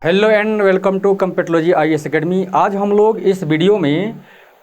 Hello and welcome to Competology IAS academy. आज हम लोग इस वीडियो में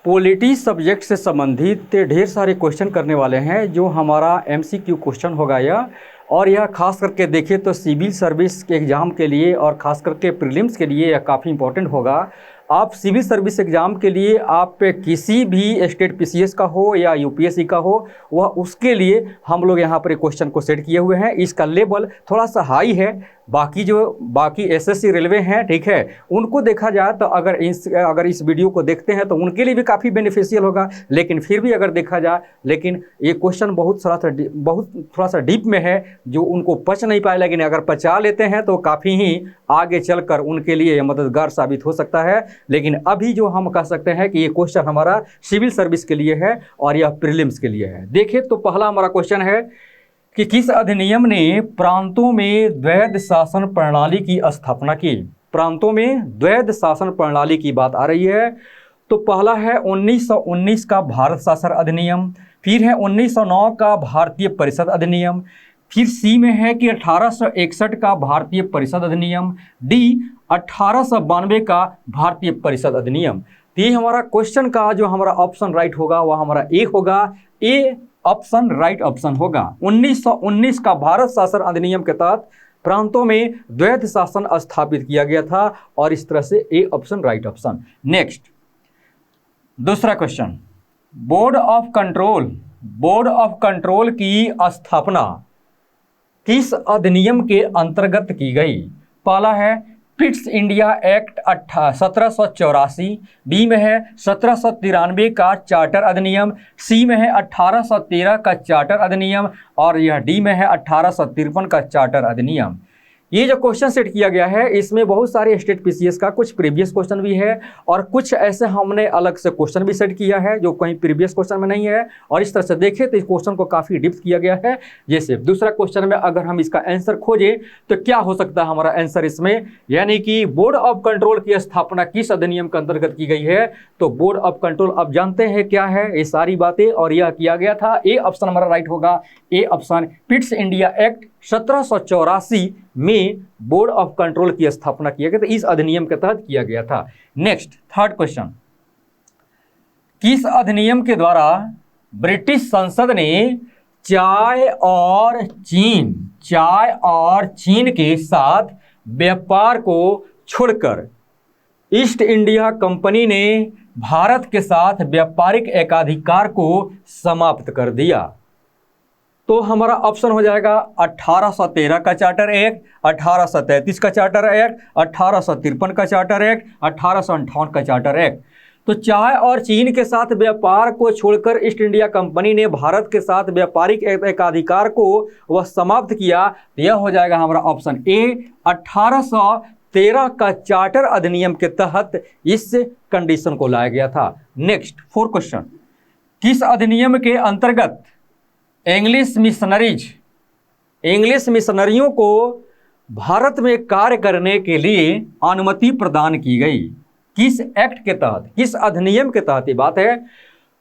पॉलिटी सब्जेक्ट से संबंधित ढेर सारे क्वेश्चन करने वाले हैं जो हमारा एमसीक्यू क्वेश्चन होगा यह। और यह खास करके देखें तो सिविल सर्विस के एग्ज़ाम के लिए और ख़ास करके प्रीलिम्स के लिए यह काफ़ी इंपॉर्टेंट होगा। आप सिविल सर्विस एग्ज़ाम के लिए आप किसी भी स्टेट पीसीएस का हो या यूपीएससी का हो, वह उसके लिए हम लोग यहाँ पर एक क्वेश्चन को सेट किए हुए हैं। इसका लेवल थोड़ा सा हाई है, बाकी एसएससी रेलवे हैं, ठीक है, उनको देखा जाए तो अगर इस वीडियो को देखते हैं तो उनके लिए भी काफ़ी बेनिफिशियल होगा। लेकिन फिर भी अगर देखा जाए, लेकिन ये क्वेश्चन थोड़ा सा डीप में है जो उनको पच नहीं पाए, लेकिन अगर पचा लेते हैं तो काफ़ी ही आगे चलकर उनके लिए ये मददगार साबित हो सकता है। लेकिन अभी जो हम कह सकते हैं कि ये क्वेश्चन हमारा सिविल सर्विस के लिए है और यह प्रीलिम्स के लिए है। देखिए तो पहला हमारा क्वेश्चन है कि किस अधिनियम ने प्रांतों में द्वैध शासन प्रणाली की स्थापना की। प्रांतों में द्वैध शासन प्रणाली की बात आ रही है तो पहला है 1919 का भारत शासन अधिनियम, फिर है 1909 का भारतीय परिषद अधिनियम, फिर सी में है कि 1861 का भारतीय परिषद अधिनियम, डी 1892 का भारतीय परिषद अधिनियम। तो ये हमारा क्वेश्चन का जो हमारा ऑप्शन राइट होगा वह हमारा ए होगा। ए ऑप्शन राइट ऑप्शन होगा। 1919 का भारत शासन अधिनियम के तहत प्रांतों में द्वैध शासन स्थापित किया गया था और इस तरह से A option right option. Next दूसरा क्वेश्चन, बोर्ड ऑफ कंट्रोल की स्थापना किस अधिनियम के अंतर्गत की गई। पहला है पिट्स इंडिया एक्ट 1784, बी में है 1793 का चार्टर अधिनियम, सी में है 1813 का चार्टर अधिनियम और यह डी में है 1853 का चार्टर अधिनियम। ये जो क्वेश्चन सेट किया गया है इसमें बहुत सारे स्टेट पीसीएस का कुछ प्रीवियस क्वेश्चन भी है और कुछ ऐसे हमने अलग से क्वेश्चन भी सेट किया है जो कहीं प्रीवियस क्वेश्चन में नहीं है। और इस तरह से देखें तो इस क्वेश्चन को काफ़ी डिप्थ किया गया है। जैसे दूसरा क्वेश्चन में अगर हम इसका आंसर खोजें तो क्या हो सकता है हमारा आंसर इसमें, यानी कि बोर्ड ऑफ कंट्रोल की स्थापना किस अधिनियम के अंतर्गत की गई है। तो बोर्ड ऑफ कंट्रोल अब जानते हैं क्या है ये सारी बातें और यह किया गया था। ए ऑप्शन हमारा राइट होगा। A option Pitt's India act 1784 में बोर्ड ऑफ कंट्रोल की स्थापना किया गया था, इस अधिनियम के तहत किया गया था। नेक्स्ट थर्ड क्वेश्चन, किस अधिनियम के द्वारा ब्रिटिश संसद ने चाय और चीन के साथ व्यापार को छोड़कर ईस्ट इंडिया कंपनी ने भारत के साथ व्यापारिक एकाधिकार को समाप्त कर दिया। तो हमारा ऑप्शन हो जाएगा 1813 का चार्टर एक्ट, 1833 का चार्टर एक्ट, 1853 का चार्टर एक्ट, 1858 का चार्टर एक्ट। तो चाय और चीन के साथ व्यापार को छोड़कर ईस्ट इंडिया कंपनी ने भारत के साथ व्यापारिक एकाधिकार को वह समाप्त किया। तो यह हो जाएगा हमारा ऑप्शन ए 1813 का चार्टर अधिनियम के तहत इस कंडीशन को लाया गया था। नेक्स्ट फोर्थ क्वेश्चन, किस अधिनियम के अंतर्गत इंग्लिश मिशनरियों को भारत में कार्य करने के लिए अनुमति प्रदान की गई। किस एक्ट के तहत, किस अधिनियम के तहत ये बात है।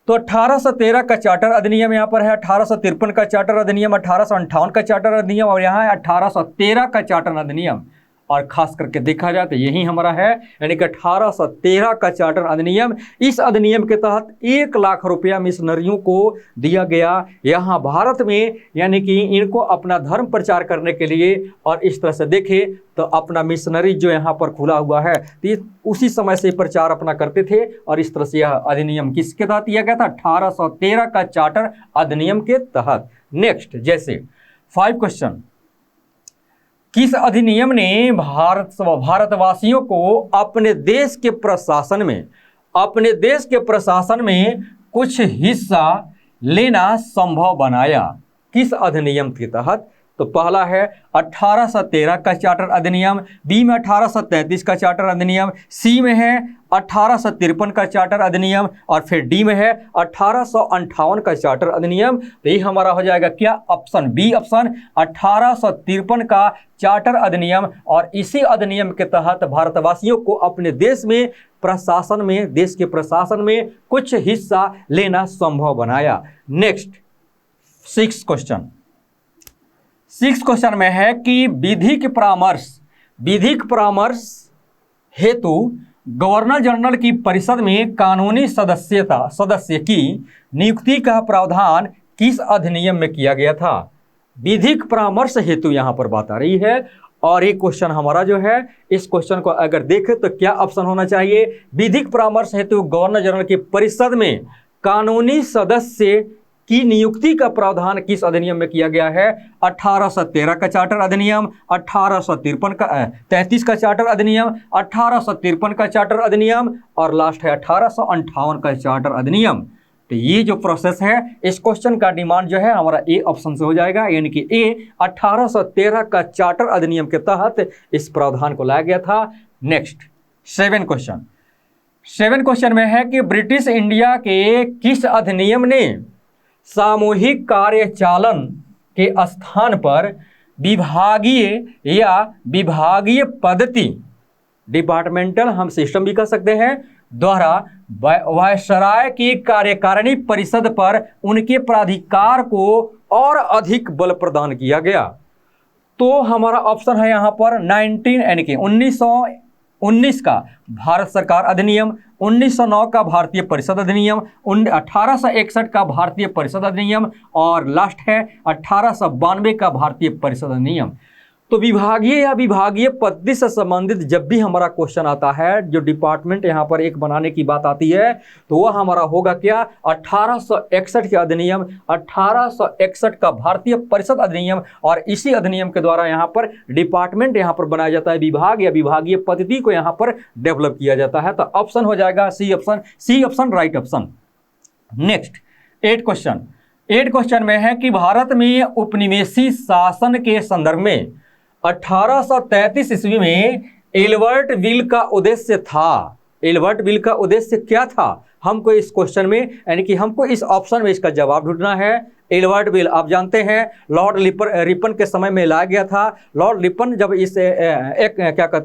तो 1813 का चार्टर अधिनियम यहाँ पर है, 1853 का चार्टर अधिनियम, 1858 का चार्टर अधिनियम और यहाँ है 1813 का चार्टर अधिनियम। और खास करके देखा जाए तो यही हमारा है, यानी कि 1813 का चार्टर अधिनियम। इस अधिनियम के तहत 1 लाख रुपया मिशनरियों को दिया गया यहाँ भारत में, यानी कि इनको अपना धर्म प्रचार करने के लिए। और इस तरह से देखें तो अपना मिशनरी जो यहाँ पर खुला हुआ है तो उसी समय से प्रचार अपना करते थे। और इस तरह से यह अधिनियम किसके तहत दिया गया था, 1813 का चार्टर अधिनियम के तहत। नेक्स्ट जैसे 5 क्वेश्चन, किस अधिनियम ने भारतवासियों को अपने देश के प्रशासन में कुछ हिस्सा लेना संभव बनाया। किस अधिनियम के तहत। तो पहला है 1813 का चार्टर अधिनियम, बी में 1833 का चार्टर अधिनियम, सी में है 1853 का चार्टर अधिनियम और फिर डी में है 1858 का चार्टर अधिनियम। तो ये हमारा हो जाएगा क्या, ऑप्शन बी ऑप्शन 1853 का चार्टर अधिनियम। और इसी अधिनियम के तहत भारतवासियों को अपने देश के प्रशासन में कुछ हिस्सा लेना संभव बनाया। नेक्स्ट 6 क्वेश्चन में है कि विधिक परामर्श हेतु गवर्नर जनरल की परिषद में कानूनी सदस्य की नियुक्ति का प्रावधान किस अधिनियम में किया गया था? विधिक परामर्श हेतु यहाँ पर बात आ रही है। और एक क्वेश्चन हमारा जो है, इस क्वेश्चन को अगर देखें तो क्या ऑप्शन होना चाहिए? विधिक परामर्श हेतु गवर्नर जनरल की परिषद में कानूनी सदस्य की नियुक्ति का प्रावधान किस अधिनियम में किया गया है? 1813 का चार्टर अधिनियम, 1833 का चार्टर अधिनियम, 1853 का चार्टर अधिनियम और लास्ट है 1858 का चार्टर अधिनियम। तो ये जो प्रोसेस है, इस क्वेश्चन का डिमांड जो है हमारा ए ऑप्शन से हो जाएगा, यानी कि ए 1813 का चार्टर अधिनियम के तहत इस प्रावधान को लाया गया था। नेक्स्ट 7 क्वेश्चन में है कि ब्रिटिश इंडिया के किस अधिनियम ने सामूहिक कार्यचालन के स्थान पर विभागीय पद्धति, डिपार्टमेंटल हम सिस्टम भी कह सकते हैं, द्वारा वायसराय की कार्यकारिणी परिषद पर उनके प्राधिकार को और अधिक बल प्रदान किया गया? तो हमारा ऑप्शन है यहाँ पर 1919 का भारत सरकार अधिनियम, 1909 का भारतीय परिषद अधिनियम, 1861 का भारतीय परिषद अधिनियम और लास्ट है 1892 का भारतीय परिषद अधिनियम। तो विभागीय पद्धति से संबंधित जब भी हमारा क्वेश्चन आता है, जो डिपार्टमेंट यहाँ पर एक बनाने की बात आती है, तो वह हमारा होगा क्या? 1861 के अधिनियम, 1861 का भारतीय परिषद अधिनियम। और इसी अधिनियम के द्वारा यहाँ पर डिपार्टमेंट यहाँ पर बनाया जाता है, विभाग या विभागीय पद्धति को यहाँ पर डेवलप किया जाता है। तो ऑप्शन हो जाएगा C option right option. Next 8 question में है कि भारत में उपनिवेशी शासन के संदर्भ में 1833 ईस्वी में एल्बर्ट बिल का उद्देश्य था। एल्बर्ट बिल का उद्देश्य क्या था? हमको इस क्वेश्चन में, यानी कि हमको इस ऑप्शन में इसका जवाब ढूंढना है। एल्बर्ट बिल आप जानते हैं लॉर्ड रिपन के समय में लाया गया था। लॉर्ड रिपन जब इस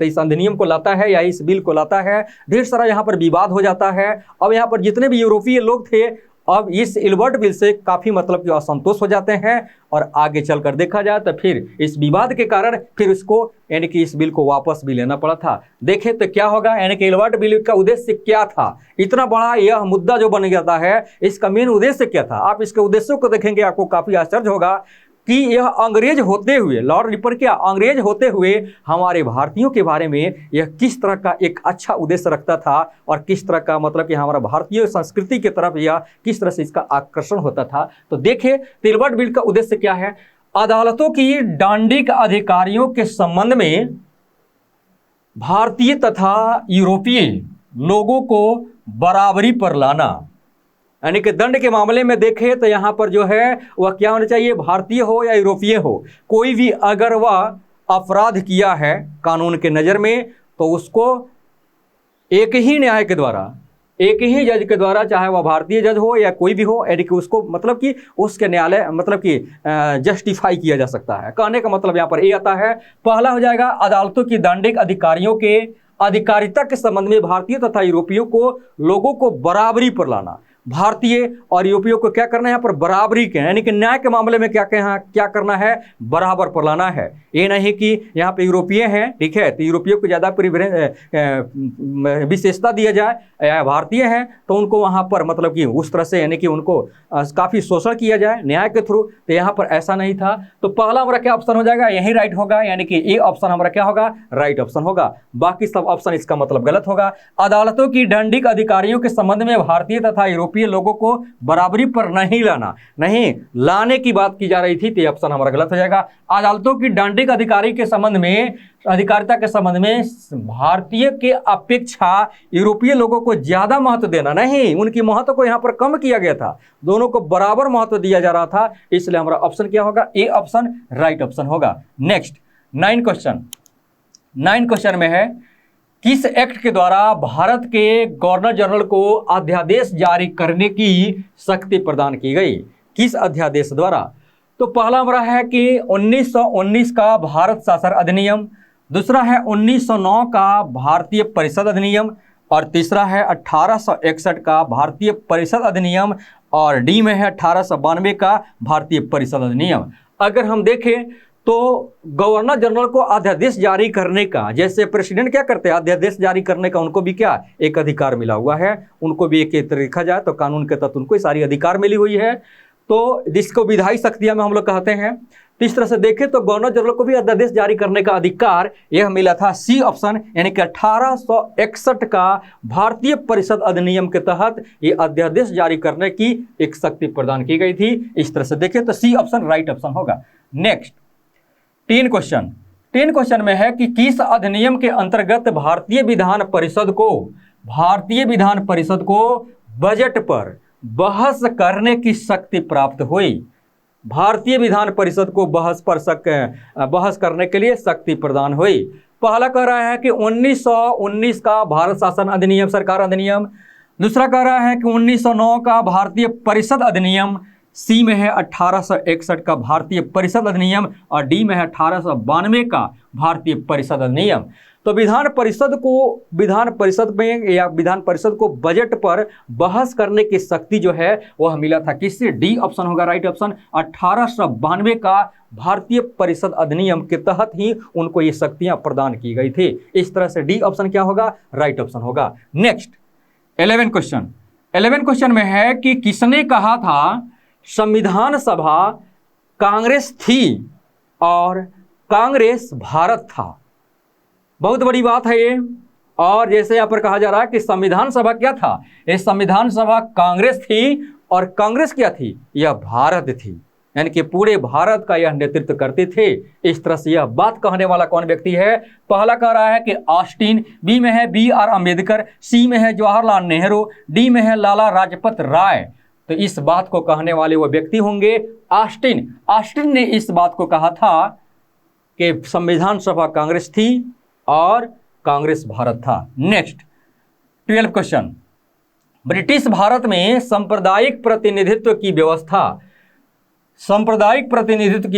इस अधिनियम को लाता है या इस बिल को लाता है, ढेर सारा यहाँ पर विवाद हो जाता है। अब यहाँ पर जितने भी यूरोपीय लोग थे, अब इस एल्बर्ट बिल से काफ़ी मतलब कि असंतोष हो जाते हैं और आगे चलकर देखा जाए तो फिर इस विवाद के कारण फिर इसको, यानी कि इस बिल को वापस भी लेना पड़ा था। देखें तो क्या होगा, यानी कि एल्बर्ट बिल का उद्देश्य क्या था? इतना बड़ा यह मुद्दा जो बन जाता है, इसका मेन उद्देश्य क्या था? आप इसके उद्देश्यों को देखेंगे, आपको काफ़ी आश्चर्य होगा कि यह अंग्रेज होते हुए, लॉर्ड रिपन क्या अंग्रेज होते हुए हमारे भारतीयों के बारे में यह किस तरह का एक अच्छा उद्देश्य रखता था और किस तरह का मतलब कि हमारा भारतीय संस्कृति की तरफ या किस तरह से इसका आकर्षण होता था। तो देखिए एल्बर्ट बिल का उद्देश्य क्या है? अदालतों की डांडिक अधिकारियों के संबंध में भारतीय तथा यूरोपीय लोगों को बराबरी पर लाना, यानी कि दंड के मामले में देखें तो यहाँ पर जो है वह क्या होना चाहिए? भारतीय हो या यूरोपीय हो, कोई भी अगर वह अपराध किया है कानून के नज़र में, तो उसको एक ही न्याय के द्वारा, एक ही जज के द्वारा, चाहे वह भारतीय जज हो या कोई भी हो, यानी कि उसको मतलब कि उसके न्यायालय मतलब कि जस्टिफाई किया जा सकता है। कहने का मतलब यहाँ पर ये आता है, पहला हो जाएगा अदालतों की दंडिक अधिकारियों के अधिकारिता के संबंध में भारतीय तथा यूरोपियों को लोगों को बराबरी पर लाना। भारतीय और यूरोपियों को क्या करना है यहाँ पर? बराबरी के, यानी कि न्याय के मामले में क्या करना है? बराबर पर लाना है। ये नहीं कि यहाँ पे यूरोपीय हैं, ठीक है, तो यूरोपियों को ज़्यादा विशेषता दिया जाए, या भारतीय हैं तो उनको वहाँ पर मतलब कि उस तरह से, यानी कि उनको काफ़ी शोषण किया जाए न्याय के थ्रू। तो यहाँ पर ऐसा नहीं था। तो पहला हमारा क्या ऑप्शन हो जाएगा? यही राइट होगा, यानी कि ए ऑप्शन हमारा क्या होगा? राइट ऑप्शन होगा। बाकी सब ऑप्शन इसका मतलब गलत होगा। अदालतों की दंडिक अधिकारियों के संबंध में भारतीय तथा यूरोपीय लोगों को बराबरी पर नहीं लाना, नहीं लाने की बात की जा रही थी, तो ऑप्शन हमारा गलत हो जाएगा। अदालतों की दंडिक अधिकारी के संबंध में, अधिकारिता के संबंध में भारतीय के अपेक्षा यूरोपीय लोगों को ज्यादा महत्व देना, नहीं, उनकी महत्व को यहाँ पर कम किया गया था, दोनों को बराबर महत्व दिया जा रहा था। इसलिए हमारा ऑप्शन क्या होगा? ए ऑप्शन राइट ऑप्शन होगा। नेक्स्ट 9 क्वेश्चन में है, किस एक्ट के द्वारा भारत के गवर्नर जनरल को अध्यादेश जारी करने की शक्ति प्रदान की गई? किस अध्यादेश द्वारा? तो पहला हमारा है कि 1919 का भारत शासन अधिनियम, दूसरा है 1909 का भारतीय परिषद अधिनियम और तीसरा है 1861 का भारतीय परिषद अधिनियम और डी में है 1892 का भारतीय परिषद अधिनियम। अगर हम देखें तो गवर्नर जनरल को अध्यादेश जारी करने का, जैसे प्रेसिडेंट क्या करते हैं अध्यादेश जारी करने का, उनको भी क्या एक अधिकार मिला हुआ है, उनको भी एक देखा जाए तो कानून के तहत उनको सारी अधिकार मिली हुई है, तो जिसको विधायी शक्तियां में हम लोग कहते हैं। तो इस तरह से देखें तो गवर्नर जनरल को भी अध्यादेश जारी करने का अधिकार यह मिला था, सी ऑप्शन, यानी कि 1861 का भारतीय परिषद अधिनियम के तहत ये अध्यादेश जारी करने की एक शक्ति प्रदान की गई थी। इस तरह से देखें तो सी ऑप्शन राइट ऑप्शन होगा। नेक्स्ट 3 क्वेश्चन में है कि किस अधिनियम के अंतर्गत भारतीय विधान परिषद को बजट पर बहस करने की शक्ति प्राप्त हुई। भारतीय विधान परिषद को बहस करने के लिए शक्ति प्रदान हुई। पहला कह रहा है कि 1919 का भारत शासन अधिनियम, सरकार अधिनियम। दूसरा कह रहा है कि 1909 का भारतीय परिषद अधिनियम, सी में है 1861 का भारतीय परिषद अधिनियम, और डी में है 1892 का भारतीय परिषद अधिनियम। तो विधान परिषद को बजट पर बहस करने की शक्ति जो है वह मिला था किससे, डी ऑप्शन होगा राइट ऑप्शन, 1892 का भारतीय परिषद अधिनियम के तहत ही उनको ये शक्तियां प्रदान की गई थी। इस तरह से डी ऑप्शन क्या होगा, राइट ऑप्शन होगा। नेक्स्ट 11 क्वेश्चन में है कि किसने कहा था संविधान सभा कांग्रेस थी और कांग्रेस भारत था। बहुत बड़ी बात है ये। और जैसे यहाँ पर कहा जा रहा है कि संविधान सभा क्या था, ये संविधान सभा कांग्रेस थी और कांग्रेस क्या थी, यह भारत थी, यानी कि पूरे भारत का यह नेतृत्व करते थे। इस तरह से यह बात कहने वाला कौन व्यक्ति है, पहला कह रहा है कि ऑस्टिन, बी में है BR अम्बेडकर, सी में है जवाहरलाल नेहरू, डी में है लाला लाजपत राय। तो इस बात को कहने वाले वो व्यक्ति होंगे ऑस्टिन। ऑस्टिन ने इस बात को कहा था कि संविधान सभा कांग्रेस थी और कांग्रेस भारत था। नेक्स्ट 12 क्वेश्चन, ब्रिटिश भारत में सांप्रदायिक प्रतिनिधित्व की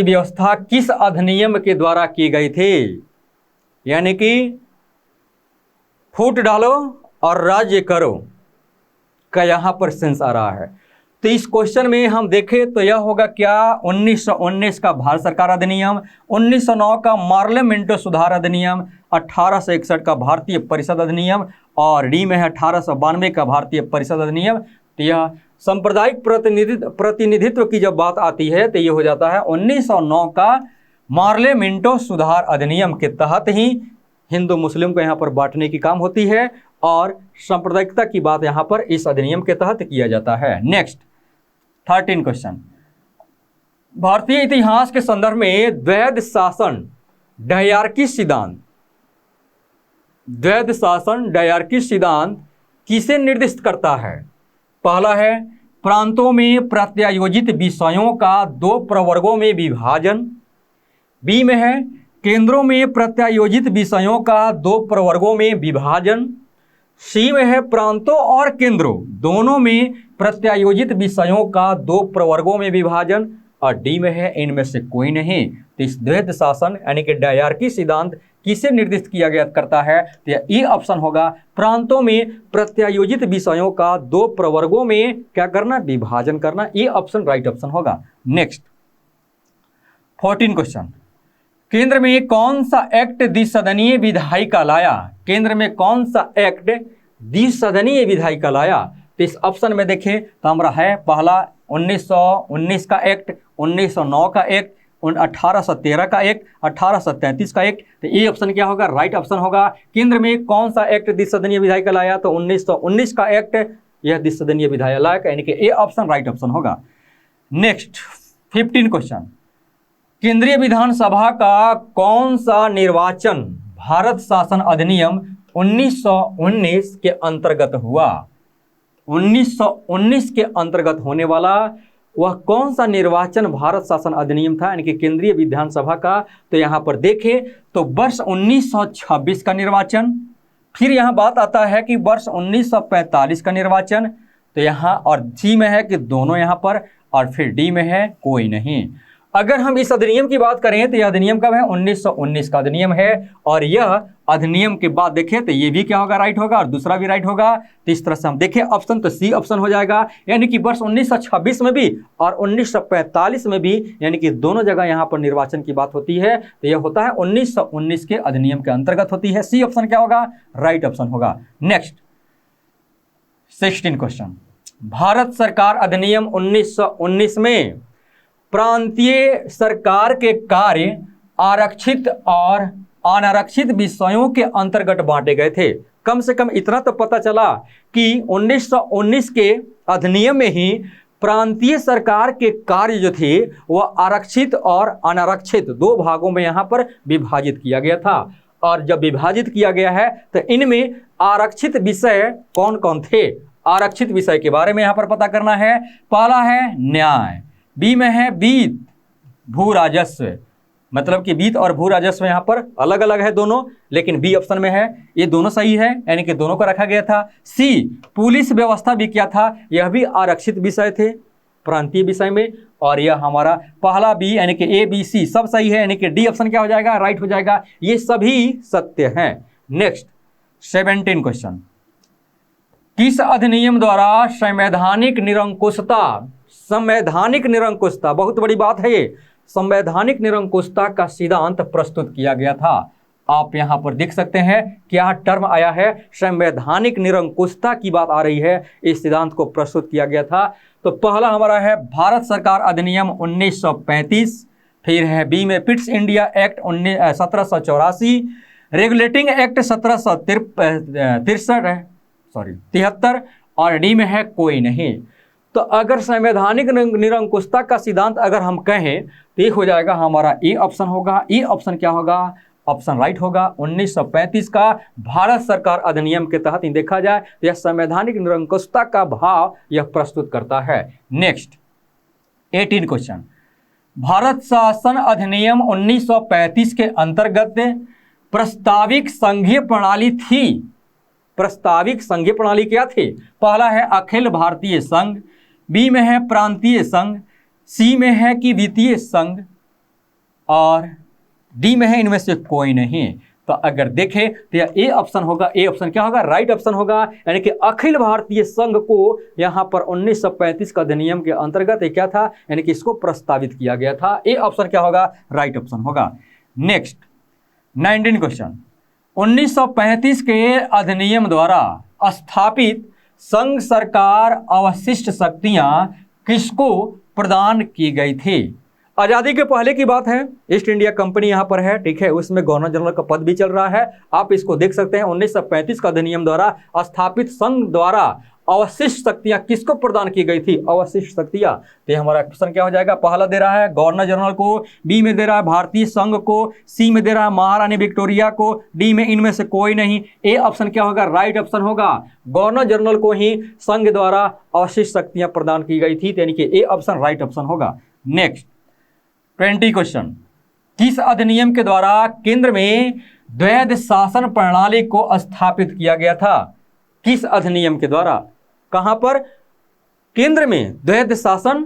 व्यवस्था किस अधिनियम के द्वारा की गई थी, यानी कि फूट डालो और राज्य करो का यहां पर सेंस आ रहा है। तो इस क्वेश्चन में हम देखें तो यह होगा क्या, 1919 का भारत सरकार अधिनियम, 1909 का पार्लियामेंट सुधार अधिनियम, 1861 का भारतीय परिषद अधिनियम, और डी में है 1892 का भारतीय परिषद अधिनियम। तो यह सांप्रदायिक प्रतिनिधित्व की जब बात आती है तो ये हो जाता है 1909 का पार्लियामेंट सुधार अधिनियम के तहत ही हिंदू मुस्लिम को यहाँ पर बांटने की काम होती है, और सांप्रदायिकता की बात यहाँ पर इस अधिनियम के तहत किया जाता है। नेक्स्ट 13 क्वेश्चन, भारतीय इतिहास के संदर्भ में द्वैध शासन डायरकी सिद्धांत किसे निर्दिष्ट करता है। पहला है प्रांतों में प्रत्यायोजित विषयों का 2 प्रवर्गों में विभाजन, बी में है केंद्रों में प्रत्यायोजित विषयों का 2 प्रवर्गों में विभाजन, सी में है प्रांतों और केंद्रों दोनों में प्रत्यायोजित विषयों का 2 प्रवर्गों में विभाजन, और डी में है इनमें से कोई नहीं। तो इस द्वैध शासन यानी कि डायरकी सिद्धांत किसे निर्दिष्ट किया गया करता है, तो ये ऑप्शन होगा प्रांतों में प्रत्यायोजित विषयों का 2 प्रवर्गों में क्या करना, विभाजन करना। ये ऑप्शन राइट ऑप्शन होगा। नेक्स्ट 14 क्वेश्चन, केंद्र में कौन सा एक्ट द्विसदनीय विधायिका लाया, केंद्र में कौन सा एक्ट द्विसदनीय विधायिका लाया। तो इस ऑप्शन में देखें तो हमारा है पहला 1919 का एक्ट, 1909 का एक्ट, 1813 का एक्ट, 1833 का एक्ट। तो ये ऑप्शन क्या होगा, राइट ऑप्शन होगा। केंद्र में कौन सा एक्ट द्विसदनीय विधायिका लाया, तो 1919 का एक्ट यह द्विसदनीय विधायिका लाया, यानी कि ये ऑप्शन राइट ऑप्शन होगा। नेक्स्ट 15 क्वेश्चन, केंद्रीय विधानसभा का कौन सा निर्वाचन भारत शासन अधिनियम 1919 के अंतर्गत हुआ। 1919 के अंतर्गत होने वाला वह कौन सा निर्वाचन भारत शासन अधिनियम था, यानी कि केंद्रीय विधानसभा का। तो यहाँ पर देखें तो वर्ष 1926 का निर्वाचन, फिर यहाँ बात आता है कि वर्ष 1945 का निर्वाचन। तो यहाँ और सी में है कि दोनों यहाँ पर, और फिर डी में है कोई नहीं। अगर हम इस अधिनियम की बात करें तो यह अधिनियम कब है? 1919 का अधिनियम है। और यह अधिनियम के बाद देखें तो ये भी क्या होगा? राइट होगा, और दूसरा भी राइट होगा। तो इस तरह से हम देखें ऑप्शन, तो सी ऑप्शन हो जाएगा। यानी कि वर्ष 1926 में भी और 1945 में भी, यानी कि दोनों जगह यहाँ पर निर्वाचन की बात होती है, तो यह होता है 1919 के अधिनियम के अंतर्गत होती है। सी ऑप्शन क्या होगा? राइट ऑप्शन होगा। नेक्स्ट 16 क्वेश्चन, भारत सरकार अधिनियम 1919 में प्रांतीय सरकार के कार्य आरक्षित और अनारक्षित विषयों के अंतर्गत बांटे गए थे। कम से कम इतना तो पता चला कि 1919 के अधिनियम में ही प्रांतीय सरकार के कार्य जो थे वह आरक्षित और अनारक्षित दो भागों में यहाँ पर विभाजित किया गया था। और जब विभाजित किया गया है तो इनमें आरक्षित विषय कौन कौन थे? आरक्षित विषय के बारे में यहाँ पर पता करना है। पहला है न्याय, बी में है वित्त, भू राजस्व, मतलब कि वित्त और भू राजस्व यहाँ पर अलग अलग है दोनों, लेकिन बी ऑप्शन में है, ये दोनों सही है, यानी कि दोनों को रखा गया था। सी पुलिस व्यवस्था भी क्या था? यह भी आरक्षित विषय थे प्रांतीय विषय में, और यह हमारा पहला बी यानी कि ए बी सी सब सही है, यानी कि डी ऑप्शन क्या हो जाएगा? राइट हो जाएगा। ये सभी सत्य हैं। नेक्स्ट 17 क्वेश्चन, किस अधिनियम द्वारा संवैधानिक निरंकुशता बहुत बड़ी बात है ये, संवैधानिक निरंकुशता का सिद्धांत प्रस्तुत किया गया था? आप यहां पर देख सकते हैं क्या टर्म आया है? संवैधानिक निरंकुशता की बात आ रही है। इस सिद्धांत को प्रस्तुत किया गया था। तो पहला हमारा है भारत सरकार अधिनियम 1935, फिर है बी में Pitt's India act 1784, regulating act 1773 और डी में है कोई नहीं। तो अगर संवैधानिक निरंकुशता का सिद्धांत अगर हम कहें तो ये हो जाएगा हमारा ए ऑप्शन होगा। ए ऑप्शन क्या होगा? ऑप्शन राइट होगा। 1935 का भारत सरकार अधिनियम के तहत ही देखा जाए तो यह संवैधानिक निरंकुशता का भाव यह प्रस्तुत करता है। नेक्स्ट 18 क्वेश्चन, भारत शासन अधिनियम 1935 के अंतर्गत प्रस्ताविक संघीय प्रणाली थी। प्रस्ताविक संघीय प्रणाली क्या थी? पहला है अखिल भारतीय संघ, बी में है प्रांतीय संघ, सी में है कि वित्तीय संघ और डी में है इनमें से कोई नहीं। तो अगर देखें तो यह ए ऑप्शन होगा। ए ऑप्शन क्या होगा? राइट ऑप्शन होगा। यानी कि अखिल भारतीय संघ को यहाँ पर 1935 का अधिनियम के अंतर्गत क्या था? यानी कि इसको प्रस्तावित किया गया था। ए ऑप्शन क्या होगा? राइट ऑप्शन होगा। नेक्स्ट 19 क्वेश्चन, 1935 के अधिनियम द्वारा स्थापित संघ सरकार अवशिष्ट शक्तियां किसको प्रदान की गई थी? आज़ादी के पहले की बात है, ईस्ट इंडिया कंपनी यहाँ पर है, ठीक है, उसमें गवर्नर जनरल का पद भी चल रहा है। आप इसको देख सकते हैं। 1935 का अधिनियम द्वारा स्थापित संघ द्वारा अवशिष्ट शक्तियां किसको प्रदान की गई थी? अवशिष्ट शक्तियां। तो हमारा क्वेश्चन क्या हो जाएगा? पहला दे रहा है गवर्नर जनरल को, बी में दे रहा है भारतीय संघ को, सी में दे रहा है महारानी विक्टोरिया को, डी में इनमें से कोई नहीं। ए ऑप्शन क्या होगा? राइट ऑप्शन होगा। गवर्नर जनरल को ही संघ द्वारा अवशिष्ट शक्तियां प्रदान की गई थी, यानी कि ए ऑप्शन राइट ऑप्शन होगा। नेक्स्ट 20 क्वेश्चन, किस अधिनियम के द्वारा केंद्र में द्वैध शासन प्रणाली को स्थापित किया गया था? किस अधिनियम के द्वारा? कहां पर? केंद्र में द्वैध शासन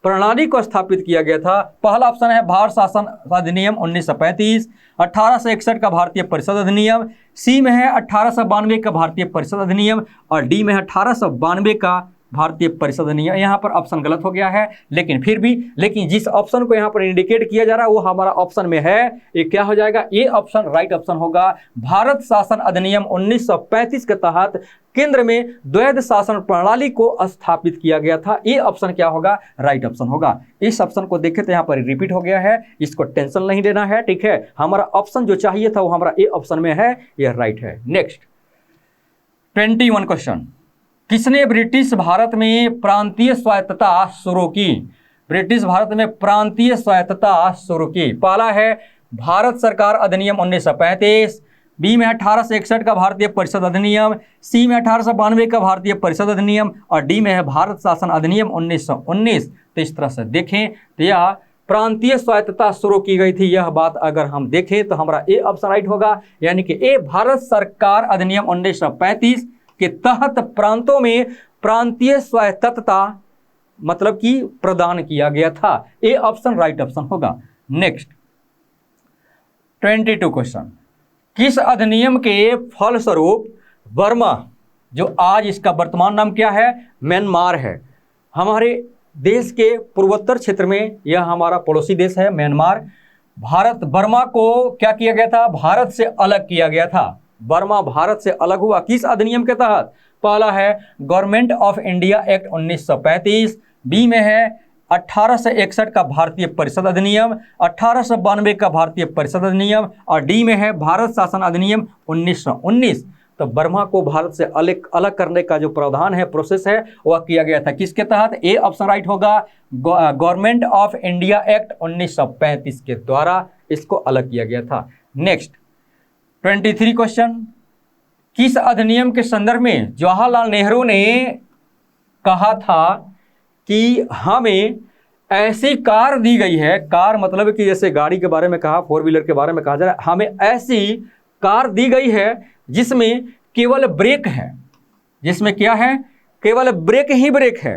प्रणाली को स्थापित किया गया था। पहला ऑप्शन है भारत शासन अधिनियम 1935, 1861 का भारतीय परिषद अधिनियम, सी में है 1892 का भारतीय परिषद अधिनियम और डी में है 1892 का भारतीय परिषद अधिनियम। यहाँ पर ऑप्शन गलत हो गया है, लेकिन जिस ऑप्शन को यहाँ पर इंडिकेट किया जा रहा है वो हमारा ऑप्शन में है। ये क्या हो जाएगा? ये ऑप्शन राइट ऑप्शन होगा। भारत शासन अधिनियम 1935 के तहत केंद्र में द्वैध शासन प्रणाली को स्थापित किया गया था। ये ऑप्शन क्या होगा? राइट ऑप्शन होगा। इस ऑप्शन को देखें तो यहाँ पर रिपीट हो गया है, इसको टेंशन नहीं लेना है, ठीक है। हमारा ऑप्शन जो चाहिए था वो हमारा ए ऑप्शन में है, यह राइट है। नेक्स्ट 21 क्वेश्चन, किसने ब्रिटिश भारत में प्रांतीय स्वायत्तता शुरू की? ब्रिटिश भारत में प्रांतीय स्वायत्तता शुरू की। पहला है भारत सरकार अधिनियम 1935, बी में 1861 का भारतीय परिषद अधिनियम, सी में 1892 का भारतीय परिषद अधिनियम और डी में है भारत शासन अधिनियम 1919। तो इस तरह से देखें तो यह प्रांतीय स्वायत्तता शुरू की गई थी। यह बात अगर हम देखें तो हमारा ए ऑप्शन राइट होगा, यानी कि ए भारत सरकार अधिनियम 1935 के तहत प्रांतों में प्रांतीय स्वायत्तता मतलब कि प्रदान किया गया था। ए ऑप्शन राइट ऑप्शन होगा। नेक्स्ट 22 क्वेश्चन, किस अधिनियम के फलस्वरूप बर्मा, जो आज इसका वर्तमान नाम क्या है, म्यांमार है, हमारे देश के पूर्वोत्तर क्षेत्र में यह हमारा पड़ोसी देश है म्यांमार, भारत बर्मा को क्या किया गया था, भारत से अलग किया गया था। बर्मा भारत से अलग हुआ किस अधिनियम के तहत? पहला है government of India act 1935, B में है 1861 का भारतीय परिषद अधिनियम, 1892 का भारतीय परिषद अधिनियम, और डी में है भारत शासन अधिनियम 1919। तो बर्मा को भारत से अलग अलग करने का जो प्रावधान है, प्रोसेस है, वह किया गया था किसके तहत? ए ऑप्शन राइट होगा, गवर्नमेंट ऑफ इंडिया एक्ट 1935 के द्वारा इसको अलग किया गया था। नेक्स्ट 23 क्वेश्चन, किस अधिनियम के संदर्भ में जवाहरलाल नेहरू ने कहा था कि हमें ऐसी कार दी गई है, कार मतलब कि जैसे गाड़ी के बारे में कहा, 4 व्हीलर के बारे में कहा जा रहा है, हमें ऐसी कार दी गई है जिसमें केवल ब्रेक है, जिसमें क्या है, केवल ब्रेक ही ब्रेक है।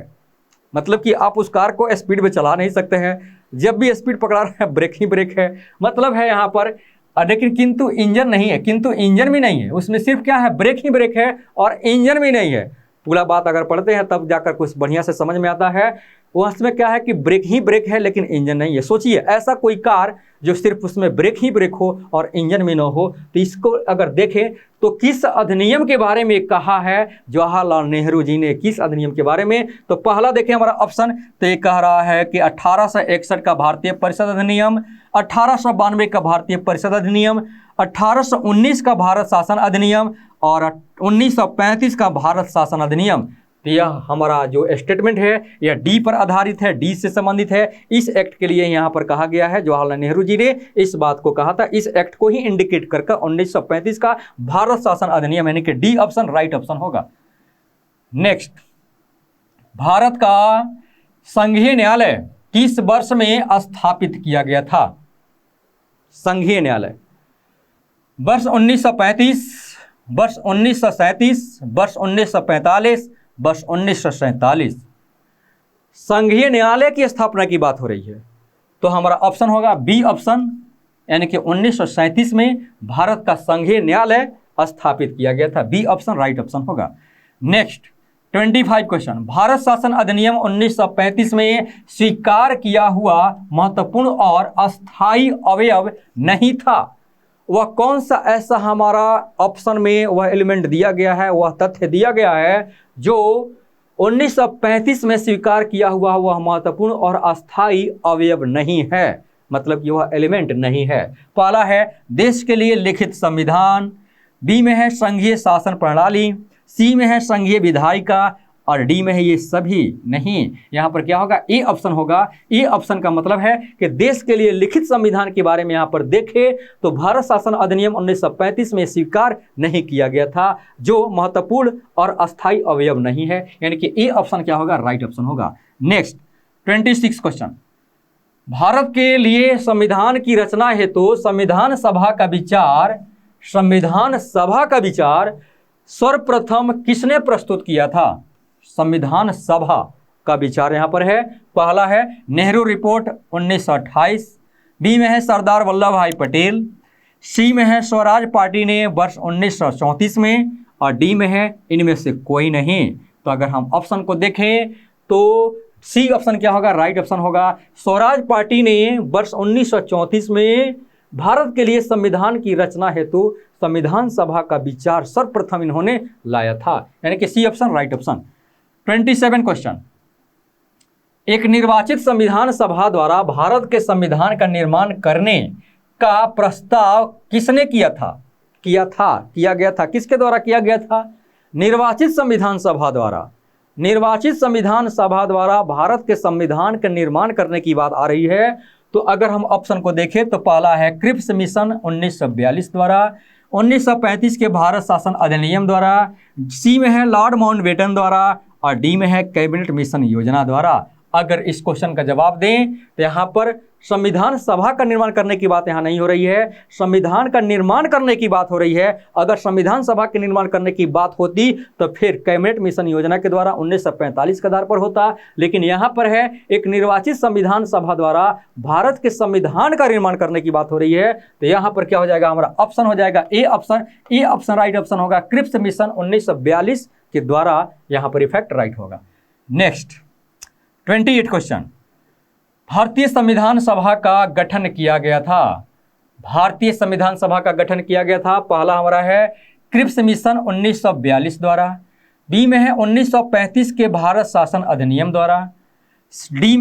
मतलब कि आप उस कार को स्पीड में चला नहीं सकते हैं, जब भी स्पीड पकड़ा रहे हैं ब्रेक ही ब्रेक है। मतलब है यहाँ पर, लेकिन किंतु इंजन नहीं है, किंतु इंजन भी नहीं है, उसमें सिर्फ क्या है, ब्रेक ही ब्रेक है और इंजन भी नहीं है। पूरा बात अगर पढ़ते हैं तब जाकर कुछ बढ़िया से समझ में आता है। उसमें क्या है कि ब्रेक ही ब्रेक है लेकिन इंजन नहीं है। सोचिए ऐसा कोई कार जो सिर्फ उसमें ब्रेक ही ब्रेक हो और इंजन भी ना हो, तो इसको अगर देखें तो किस अधिनियम के बारे में कहा है जवाहरलाल नेहरू जी ने, किस अधिनियम के बारे में? तो पहला देखें हमारा ऑप्शन, तो ये कह रहा है कि 1861 का भारतीय परिषद अधिनियम, 1892 का भारतीय परिषद अधिनियम, 1819 का भारत शासन अधिनियम और 1935 का भारत शासन अधिनियम। तो यह हमारा जो स्टेटमेंट है यह डी पर आधारित है, डी से संबंधित है। इस एक्ट के लिए यहाँ पर कहा गया है, जवाहरलाल नेहरू जी ने इस बात को कहा था, इस एक्ट को ही इंडिकेट कर 1935 का भारत शासन अधिनियम, यानी कि डी ऑप्शन राइट ऑप्शन होगा। नेक्स्ट, भारत का संघीय न्यायालय किस वर्ष में स्थापित किया गया था? संघीय न्यायालय वर्ष 1935, वर्ष 1937, वर्ष 1945, वर्ष 1947। संघीय न्यायालय की स्थापना की बात हो रही है, तो हमारा ऑप्शन होगा बी ऑप्शन, यानी कि 1937 में भारत का संघीय न्यायालय स्थापित किया गया था। बी ऑप्शन राइट ऑप्शन होगा। नेक्स्ट 25 क्वेश्चन, भारत शासन अधिनियम 1935 में स्वीकार किया हुआ महत्वपूर्ण और अस्थायी अवयव नहीं था, वह कौन सा ऐसा हमारा ऑप्शन में वह एलिमेंट दिया गया है, वह तथ्य दिया गया है जो 1935 में स्वीकार किया हुआ वह महत्वपूर्ण और अस्थायी अवयव नहीं है, मतलब कि वह एलिमेंट नहीं है। पहला है देश के लिए लिखित संविधान, बी में है संघीय शासन प्रणाली, सी में है संघीय विधायिका और डी में है ये सभी नहीं। यहाँ पर क्या होगा, ए ऑप्शन होगा। ए ऑप्शन का मतलब है कि देश के लिए लिखित संविधान के बारे में यहाँ पर देखें तो भारत शासन अधिनियम 1935 में स्वीकार नहीं किया गया था, जो महत्वपूर्ण और अस्थायी अवयव नहीं है, यानी कि ए ऑप्शन क्या होगा, राइट ऑप्शन होगा। नेक्स्ट 26 क्वेश्चन, भारत के लिए संविधान की रचना हेतु संविधान सभा का विचार सर्वप्रथम किसने प्रस्तुत किया था? संविधान सभा का विचार यहाँ पर है, पहला है नेहरू रिपोर्ट 1928, बी में है सरदार वल्लभ भाई पटेल, सी में है स्वराज पार्टी ने वर्ष 1934 में और डी में है इनमें से कोई नहीं। तो अगर हम ऑप्शन को देखें तो सी ऑप्शन क्या होगा, राइट ऑप्शन होगा। स्वराज पार्टी ने वर्ष 1934 में भारत के लिए संविधान की रचना हेतु संविधान सभा का विचार सर्वप्रथम इन्होंने लाया था, यानी कि C option right option. 27 question, एक निर्वाचित संविधान सभा द्वारा भारत के संविधान का निर्माण करने का प्रस्ताव किसने किया गया था, किसके द्वारा किया गया था? निर्वाचित संविधान सभा द्वारा। निर्वाचित संविधान सभा द्वारा भारत के संविधान का निर्माण करने की बात आ रही है, तो अगर हम ऑप्शन को देखें तो पहला है क्रिप्स मिशन 1942 द्वारा, 1935 के भारत शासन अधिनियम द्वारा, सी में है लॉर्ड माउंटबेटन द्वारा और डी में है कैबिनेट मिशन योजना द्वारा। अगर इस क्वेश्चन का जवाब दें तो यहाँ पर संविधान सभा का निर्माण करने की बात यहाँ नहीं हो रही है, संविधान का निर्माण करने की बात हो रही है। अगर संविधान सभा के निर्माण करने की बात होती तो फिर कैबिनेट मिशन योजना के द्वारा 1945 के आधार पर होता, लेकिन यहाँ पर है एक निर्वाचित संविधान सभा द्वारा भारत के संविधान का निर्माण करने की बात हो रही है। तो यहाँ पर क्या हो जाएगा, हमारा ऑप्शन हो जाएगा ए ऑप्शन राइट ऑप्शन होगा। क्रिप्स मिशन 1942 के द्वारा यहाँ पर इफेक्ट राइट होगा। नेक्स्ट 28 क्वेश्चन, भारतीय संविधान सभा का गठन किया गया था। भारतीय संविधान सभा का गठन किया गया था, पहला हमारा है क्रिप्स मिशन 1942 द्वारा, बी में है 1935 के भारत शासन अधिनियम द्वारा, सी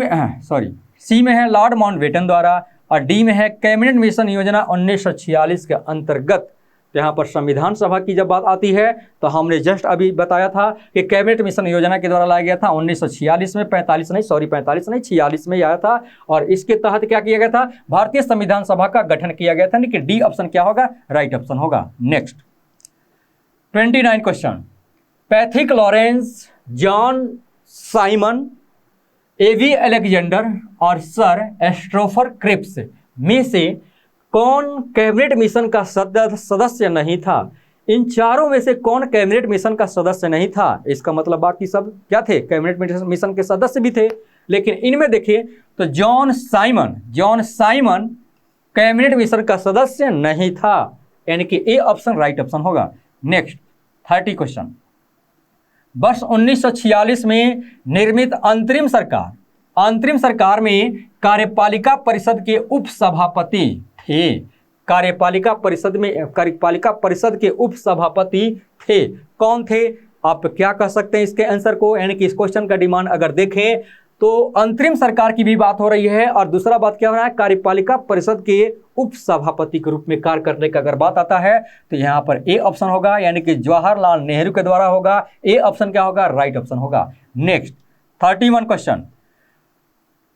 में है लॉर्ड माउंटबेटन द्वारा, और डी में है कैबिनेट मिशन योजना 1946 के अंतर्गत। तो यहाँ पर संविधान सभा की जब बात आती है तो हमने जस्ट अभी बताया था कि कैबिनेट मिशन योजना के द्वारा लाया गया था 1946 में, 45 नहीं 46 में आया था, और इसके तहत क्या किया गया था, भारतीय संविधान सभा का गठन किया गया था। कि डी ऑप्शन क्या होगा, राइट ऑप्शन होगा। Next 29 question, Pethick Lawrence, John Simon, AV Alexander और सर एस्ट्रोफर क्रिप्स में से कौन कैबिनेट मिशन का सदस्य नहीं था? इन चारों में से कौन कैबिनेट मिशन का सदस्य नहीं था? इसका मतलब बाकी सब क्या थे, कैबिनेट मिशन के सदस्य भी थे, लेकिन इनमें देखिए तो जॉन साइमन कैबिनेट मिशन का सदस्य नहीं था, यानी कि ए ऑप्शन राइट ऑप्शन होगा। नेक्स्ट 30 क्वेश्चन, वर्ष 1946 में निर्मित अंतरिम सरकार में कार्यपालिका परिषद के उपसभापति थे। कार्यपालिका परिषद के उपसभापति थे, कौन थे? आप क्या कह सकते हैं इसके आंसर को, यानी कि इस क्वेश्चन का डिमांड अगर देखें तो अंतरिम सरकार की भी बात हो रही है, और दूसरा बात क्या हो रहा है, कार्यपालिका परिषद के उपसभापति के रूप में कार्य करने का अगर बात आता है तो यहाँ पर ए ऑप्शन होगा, यानी कि जवाहरलाल नेहरू के द्वारा होगा। ए ऑप्शन क्या होगा, राइट ऑप्शन होगा। नेक्स्ट 31 क्वेश्चन,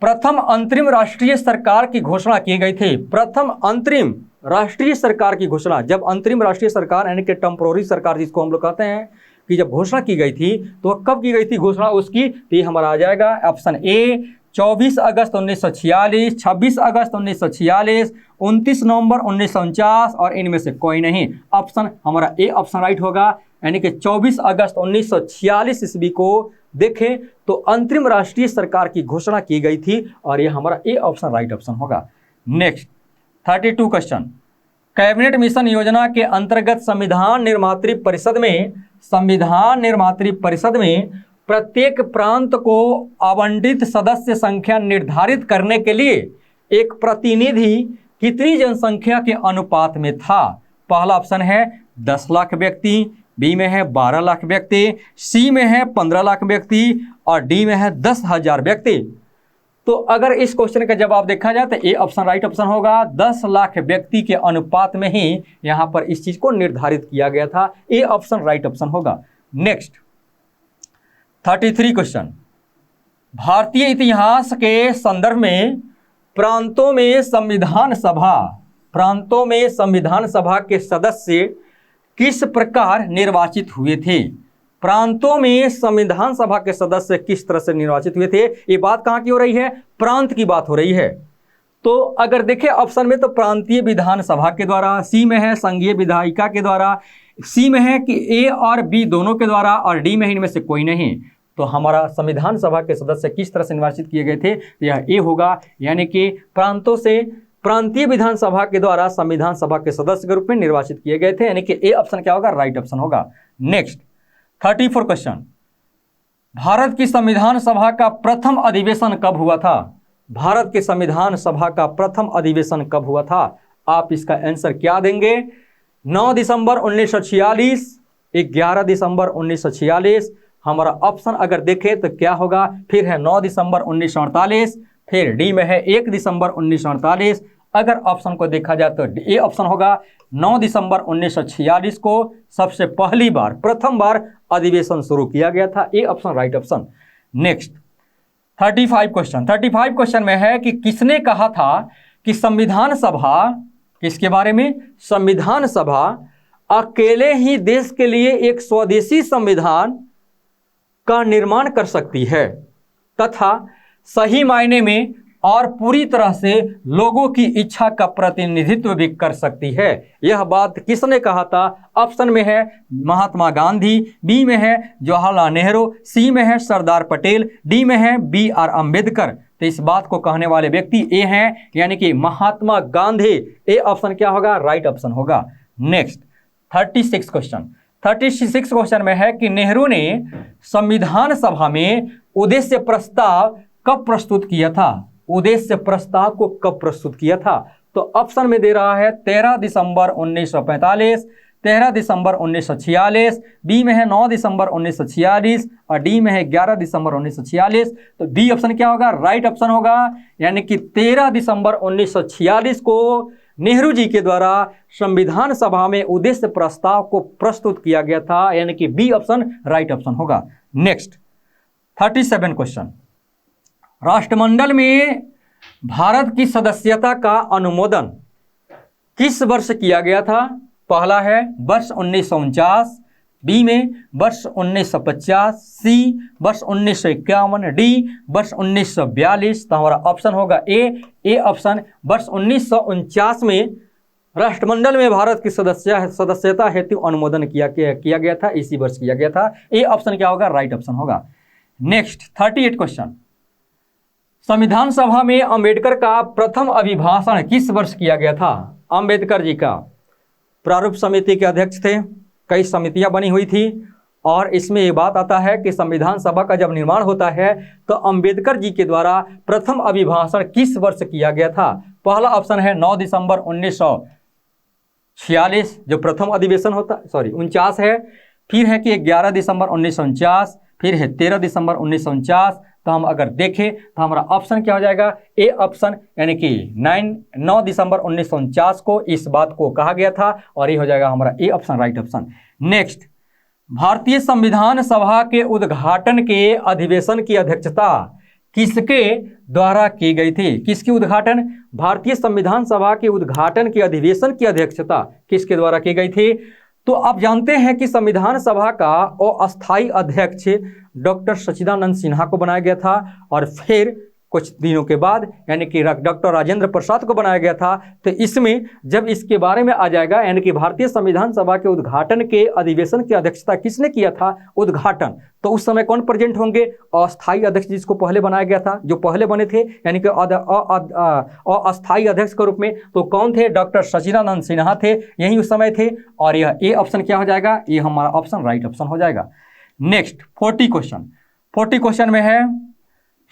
प्रथम अंतरिम राष्ट्रीय सरकार की घोषणा की गई थी। प्रथम अंतरिम राष्ट्रीय सरकार की घोषणा, जब अंतरिम राष्ट्रीय सरकार यानी कि टेम्पोररी सरकार जिसको हम लोग कहते हैं, कि जब घोषणा की गई थी तो कब की गई थी घोषणा उसकी? तो ये हमारा आ जाएगा ऑप्शन ए 24 अगस्त 1946, 26 अगस्त 1946, 29 नवंबर 1949 और इनमें से कोई नहीं। ऑप्शन हमारा ए ऑप्शन राइट होगा, यानी कि 24 अगस्त 1946 ईस्वी को देखें तो अंतरिम राष्ट्रीय सरकार की घोषणा की गई थी, और ये हमारा ए ऑप्शन राइट ऑप्शन होगा। नेक्स्ट 32 क्वेश्चन, कैबिनेट मिशन योजना के अंतर्गत संविधान निर्मात्री परिषद में प्रत्येक प्रांत को आवंटित सदस्य संख्या निर्धारित करने के लिए एक प्रतिनिधि कितनी जनसंख्या के अनुपात में था? पहला ऑप्शन है 10 लाख व्यक्ति, बी में है 12 लाख व्यक्ति, सी में है 15 लाख व्यक्ति और डी में है 10,000 व्यक्ति। तो अगर इस क्वेश्चन का जवाब देखा जाए तो ए ऑप्शन राइट ऑप्शन होगा। 10 लाख व्यक्ति के अनुपात में ही यहां पर इस चीज को निर्धारित किया गया था। ए ऑप्शन राइट ऑप्शन होगा। नेक्स्ट 33 क्वेश्चन, भारतीय इतिहास के संदर्भ में प्रांतों में संविधान सभा के सदस्य किस प्रकार निर्वाचित हुए थे? प्रांतों में संविधान सभा के सदस्य किस तरह से निर्वाचित हुए थे? ये बात कहाँ की हो रही है? प्रांत की बात हो रही है। तो अगर देखें ऑप्शन में तो प्रांतीय विधान सभा के द्वारा, सी में है संघीय विधायिका के द्वारा, सी में है कि ए और बी दोनों के द्वारा और डी में इनमें से कोई नहीं। तो हमारा संविधान सभा के सदस्य किस तरह से निर्वाचित किए गए थे? यह ए होगा, यानी कि प्रांतों से प्रांतीय विधानसभा के द्वारा संविधान सभा के सदस्य के रूप में निर्वाचित किए गए थे, यानी कि ए ऑप्शन क्या होगा? राइट ऑप्शन होगा। नेक्स्ट 34 क्वेश्चन, भारत की संविधान सभा का प्रथम अधिवेशन कब हुआ था? भारत के संविधान सभा का प्रथम अधिवेशन कब हुआ था? आप इसका आंसर क्या देंगे? 9 दिसंबर 1946, 11 दिसंबर 1946। हमारा ऑप्शन अगर देखें तो क्या होगा? फिर है 9 दिसंबर 1948, फिर डी में है 1 दिसंबर 1948। अगर ऑप्शन को देखा जाए तो ए ऑप्शन होगा। 9 दिसंबर 1946 को सबसे पहली बार प्रथम बार अधिवेशन शुरू किया गया था। A option right option. Next 35 question में है कि किसने कहा था कि संविधान सभा, किसके बारे में? संविधान सभा अकेले ही देश के लिए एक स्वदेशी संविधान का निर्माण कर सकती है तथा सही मायने में और पूरी तरह से लोगों की इच्छा का प्रतिनिधित्व भी कर सकती है। यह बात किसने कहा था? ऑप्शन में है महात्मा गांधी, बी में है जवाहरलाल नेहरू, सी में है सरदार पटेल, डी में है BR अम्बेडकर। तो इस बात को कहने वाले व्यक्ति ए हैं, यानी कि महात्मा गांधी। ए ऑप्शन क्या होगा? राइट ऑप्शन होगा। Next 36 question. 36 क्वेश्चन में है कि नेहरू ने संविधान सभा में उद्देश्य प्रस्ताव कब प्रस्तुत किया था? उद्देश्य प्रस्ताव को कब प्रस्तुत किया था? तो ऑप्शन में दे रहा है 13 दिसंबर 1945, 13 दिसंबर 1946, बी में है 9 दिसंबर 1946 और डी में है 11 दिसंबर 1946। तो डी ऑप्शन क्या होगा? राइट ऑप्शन होगा, यानी कि 13 दिसंबर 1946 को नेहरू जी के द्वारा संविधान सभा में उद्देश्य प्रस्ताव को प्रस्तुत किया गया था, यानी कि बी ऑप्शन राइट ऑप्शन होगा। Next 37 question. राष्ट्रमंडल में भारत की सदस्यता का अनुमोदन किस वर्ष किया गया था? पहला है वर्ष 1949, बी में वर्ष 1950, सी वर्ष 1951, डी वर्ष 1942। तो हमारा ऑप्शन होगा ए ऑप्शन वर्ष 1949 में राष्ट्रमंडल में भारत की सदस्यता हेतु अनुमोदन किया गया था, इसी वर्ष किया गया था। ए ऑप्शन क्या होगा? राइट ऑप्शन होगा। Next 38 question. संविधान सभा में अंबेडकर का प्रथम अभिभाषण किस वर्ष किया गया था? अंबेडकर जी का प्रारूप समिति के अध्यक्ष थे, कई समितियां बनी हुई थी, और इसमें ये बात आता है कि संविधान सभा का जब निर्माण होता है तो अंबेडकर जी के द्वारा प्रथम अभिभाषण किस वर्ष किया गया था? पहला ऑप्शन है 9 दिसंबर 1946 जो प्रथम अधिवेशन होता 49 है, फिर है कि 11 दिसंबर 1949, फिर है 13 दिसंबर 1949। तो हम अगर देखें तो हमारा ऑप्शन क्या हो जाएगा? ए ऑप्शन, यानी कि 9 दिसंबर 1949 को इस बात को कहा गया था, और ये हो जाएगा हमारा A option right option. Next, भारतीय संविधान सभा के उद्घाटन के अधिवेशन की अध्यक्षता किसके द्वारा की गई थी? किसकी उद्घाटन? भारतीय संविधान सभा के उद्घाटन के अधिवेशन की अध्यक्षता किसके द्वारा की गई थी? तो आप जानते हैं कि संविधान सभा का अस्थायी अध्यक्ष डॉक्टर सच्चिदानंद सिन्हा को बनाया गया था, और फिर कुछ दिनों के बाद यानी कि डॉक्टर राजेंद्र प्रसाद को बनाया गया था। तो इसमें जब इसके बारे में आ जाएगा, यानी कि भारतीय संविधान सभा के उद्घाटन के अधिवेशन की अध्यक्षता किसने किया था? उद्घाटन। तो उस समय कौन प्रेजेंट होंगे? अस्थायी अध्यक्ष जिसको पहले बनाया गया था, जो पहले बने थे, यानी कि अस्थायी अध्यक्ष के रूप में। तो कौन थे? डॉक्टर सच्चिदानंद सिन्हा थे, यही उस समय थे, और यह ए ऑप्शन क्या हो जाएगा? ये हमारा ऑप्शन राइट ऑप्शन हो जाएगा। Next 40 question. 40 क्वेश्चन में है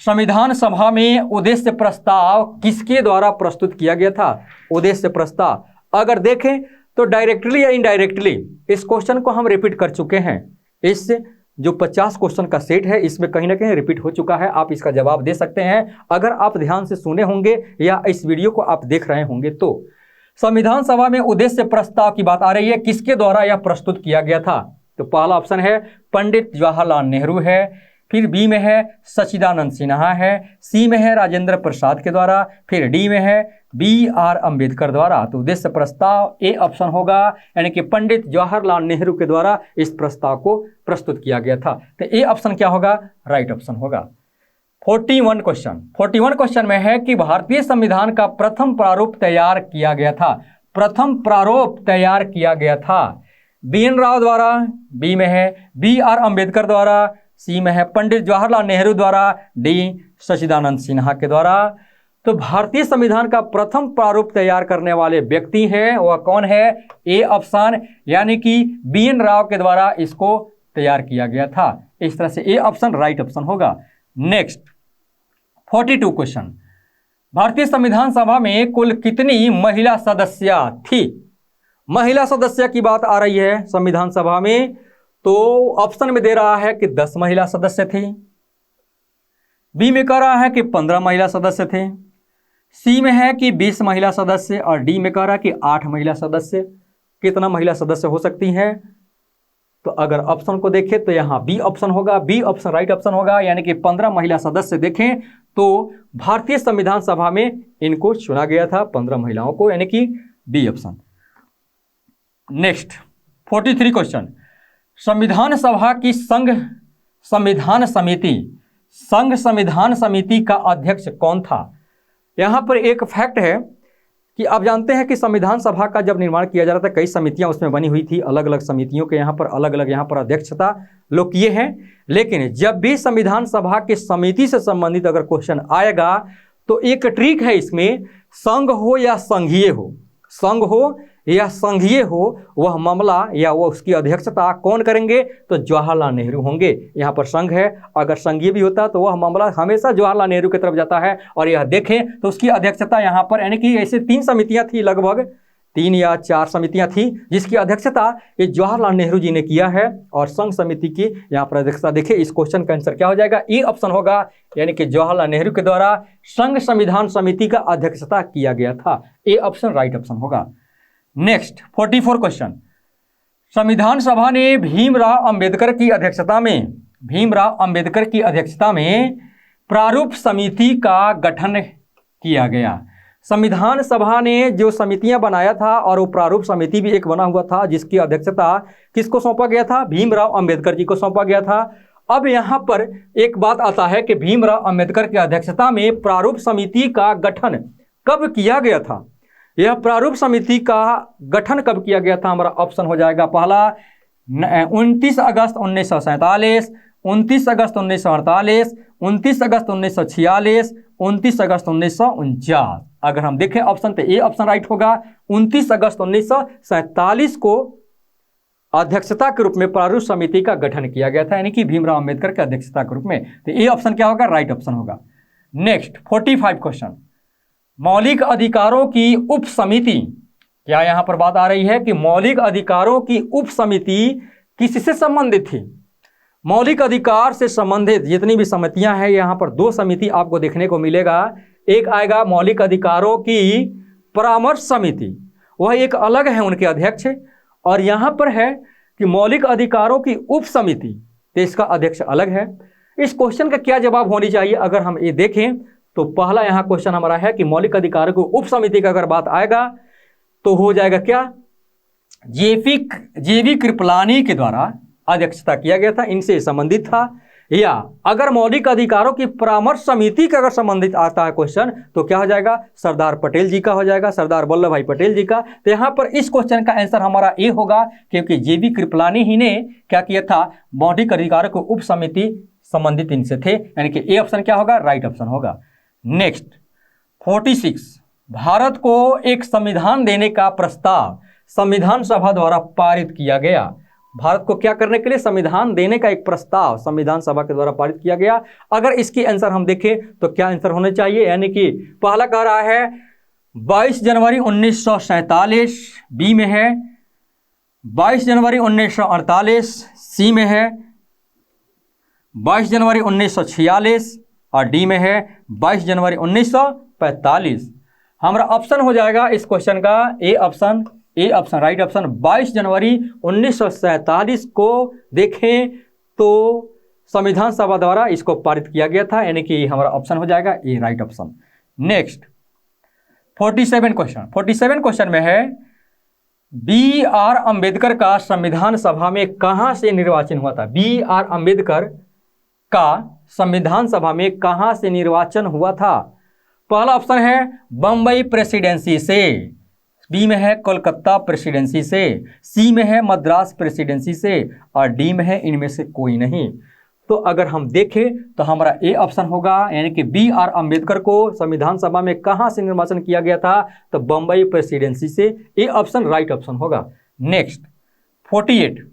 संविधान सभा में उद्देश्य प्रस्ताव किसके द्वारा प्रस्तुत किया गया था? उद्देश्य प्रस्ताव अगर देखें तो डायरेक्टली या इनडायरेक्टली इस क्वेश्चन को हम रिपीट कर चुके हैं। इस जो 50 क्वेश्चन का सेट है इसमें कहीं ना कहीं रिपीट हो चुका है। आप इसका जवाब दे सकते हैं अगर आप ध्यान से सुने होंगे या इस वीडियो को आप देख रहे होंगे। तो संविधान सभा में उद्देश्य प्रस्ताव की बात आ रही है, किसके द्वारा यह प्रस्तुत किया गया था? तो पहला ऑप्शन है पंडित जवाहरलाल नेहरू है, फिर बी में है सच्चिदानंद सिन्हा है, सी में है राजेंद्र प्रसाद के द्वारा, फिर डी में है BR अम्बेडकर द्वारा। तो उद्देश्य प्रस्ताव ए ऑप्शन होगा, यानी कि पंडित जवाहरलाल नेहरू के द्वारा इस प्रस्ताव को प्रस्तुत किया गया था। तो ए ऑप्शन क्या होगा? राइट ऑप्शन होगा। 41 क्वेश्चन। 41 क्वेश्चन में है कि भारतीय संविधान का प्रथम प्रारूप तैयार किया गया था। प्रथम प्रारूप तैयार किया गया था BN राव द्वारा, बी में है BR अम्बेडकर द्वारा, सी में है पंडित जवाहरलाल नेहरू द्वारा, डी सच्चिदानंद सिन्हा के द्वारा। तो भारतीय संविधान का प्रथम प्रारूप तैयार करने वाले व्यक्ति हैं, वह कौन है? ए ऑप्शन, यानी कि BN राव के द्वारा इसको तैयार किया गया था। इस तरह से ए ऑप्शन राइट ऑप्शन होगा। Next 42 question. भारतीय संविधान सभा में कुल कितनी महिला सदस्य थी? महिला सदस्य की बात आ रही है संविधान सभा में, तो ऑप्शन में दे रहा है कि 10 महिला सदस्य थे, बी में कह रहा है कि 15 महिला सदस्य थे, सी में है कि 20 महिला सदस्य, और डी में कह रहा है कि 8 महिला सदस्य। कितना महिला सदस्य हो सकती हैं? तो अगर ऑप्शन को देखें तो यहाँ बी ऑप्शन होगा, बी ऑप्शन राइट ऑप्शन होगा, यानी कि 15 महिला सदस्य देखें तो भारतीय संविधान सभा में इनको चुना गया था, 15 महिलाओं को, यानी कि बी ऑप्शन। Next 43 question. संविधान सभा की संघ संविधान समिति संघ संविधान समिति का अध्यक्ष कौन था? यहाँ पर एक फैक्ट है कि आप जानते हैं कि संविधान सभा का जब निर्माण किया जा रहा था, कई समितियां उसमें बनी हुई थी, अलग अलग समितियों के यहाँ पर अलग अलग यहाँ पर अध्यक्षता लोग किए हैं। लेकिन जब भी संविधान सभा के समिति से संबंधित अगर क्वेश्चन आएगा तो एक ट्रिक है इसमें, संघ हो या संघीय हो, संघ हो या संघीय हो, वह मामला या वह उसकी अध्यक्षता कौन करेंगे? तो जवाहरलाल नेहरू होंगे। यहाँ पर संघ है, अगर संघीय भी होता तो वह मामला हमेशा जवाहरलाल नेहरू की तरफ जाता है। और यह देखें तो उसकी अध्यक्षता यहाँ पर, यानी कि ऐसे 3 समितियाँ थी, लगभग 3 या 4 समितियाँ थी जिसकी अध्यक्षता ये जवाहरलाल नेहरू जी ने किया है। और संघ समिति की यहाँ पर अध्यक्षता देखिए, इस क्वेश्चन का आंसर क्या हो जाएगा? ए ऑप्शन होगा, यानी कि जवाहरलाल नेहरू के द्वारा संघ संविधान समिति का अध्यक्षता किया गया था। ए ऑप्शन राइट ऑप्शन होगा। नेक्स्ट 44 क्वेश्चन, संविधान सभा ने भीमराव अंबेडकर की अध्यक्षता में प्रारूप समिति का गठन किया गया। संविधान सभा ने जो समितियां बनाया था और वो प्रारूप समिति भी एक बना हुआ था जिसकी अध्यक्षता किसको सौंपा गया था? भीमराव अंबेडकर जी को सौंपा गया था। अब यहाँ पर एक बात आता है कि भीमराव अंबेडकर की अध्यक्षता में प्रारूप समिति का गठन कब किया गया था? यह प्रारूप समिति का गठन कब किया गया था? हमारा ऑप्शन हो जाएगा पहला 29 अगस्त 1947, 29 अगस्त 1948, 29 अगस्त 1946, 29 अगस्त 1949। अगर हम देखें ऑप्शन तो ए ऑप्शन राइट होगा। 29 अगस्त 1947 को अध्यक्षता के रूप में प्रारूप समिति का गठन किया गया था, यानी कि भीमराव अंबेडकर के अध्यक्षता के रूप में। तो ए ऑप्शन क्या होगा? राइट ऑप्शन होगा। नेक्स्ट 45 क्वेश्चन, मौलिक अधिकारों की उप समिति, क्या यहां पर बात आ रही है कि मौलिक अधिकारों की उप समिति किससे संबंधित थी? मौलिक अधिकार से संबंधित जितनी भी समितियां हैं, यहां पर 2 समिति आपको देखने को मिलेगा। एक आएगा मौलिक अधिकारों की परामर्श समिति, वह एक अलग है उनके अध्यक्ष, और यहां पर है कि मौलिक अधिकारों की उप समिति, तो इसका अध्यक्ष अलग है। इस क्वेश्चन का क्या जवाब होनी चाहिए? अगर हम ये देखें तो पहला यहाँ क्वेश्चन हमारा है कि मौलिक अधिकारों की उप समिति का अगर बात आएगा तो हो जाएगा क्या? जेवी कृपलानी के द्वारा अध्यक्षता किया गया था, इनसे संबंधित था। या अगर मौलिक अधिकारों की परामर्श समिति का अगर संबंधित आता है क्वेश्चन तो क्या हो जाएगा? सरदार पटेल जी का हो जाएगा, सरदार वल्लभ भाई पटेल जी का। तो यहाँ पर इस क्वेश्चन का आंसर हमारा ए होगा, क्योंकि जेवी कृपलानी ही ने क्या किया था? मौलिक अधिकारों की उप समिति संबंधित इनसे थे, यानी कि ए ऑप्शन क्या होगा? राइट ऑप्शन होगा। नेक्स्ट 46, भारत को एक संविधान देने का प्रस्ताव संविधान सभा द्वारा पारित किया गया। भारत को क्या करने के लिए? संविधान देने का एक प्रस्ताव संविधान सभा के द्वारा पारित किया गया। अगर इसकी आंसर हम देखें तो क्या आंसर होने चाहिए? यानी कि पहला कह रहा है 22 जनवरी 1947, बी में है 22 जनवरी 1948, सी में है 22 जनवरी 1946 और डी में है 22 जनवरी 1945। हमारा ऑप्शन हो जाएगा इस क्वेश्चन का ए ऑप्शन राइट ऑप्शन। 22 जनवरी 1947 को देखें तो संविधान सभा द्वारा इसको पारित किया गया था, यानी कि हमारा ऑप्शन हो जाएगा ए राइट ऑप्शन। नेक्स्ट 47 क्वेश्चन में है बी आर अम्बेडकर का संविधान सभा में कहां से निर्वाचन हुआ था? बी आर अम्बेडकर का संविधान सभा में कहां से निर्वाचन हुआ था? पहला ऑप्शन है बम्बई प्रेसिडेंसी से, बी में है कोलकाता प्रेसिडेंसी से, सी में है मद्रास प्रेसिडेंसी से और डी में है इनमें से कोई नहीं। तो अगर हम देखें तो हमारा ए ऑप्शन होगा, यानी कि बी आर अम्बेडकर को संविधान सभा में कहां से निर्वाचन किया गया था? तो बम्बई प्रेसिडेंसी से। ए ऑप्शन राइट ऑप्शन होगा। नेक्स्ट 48,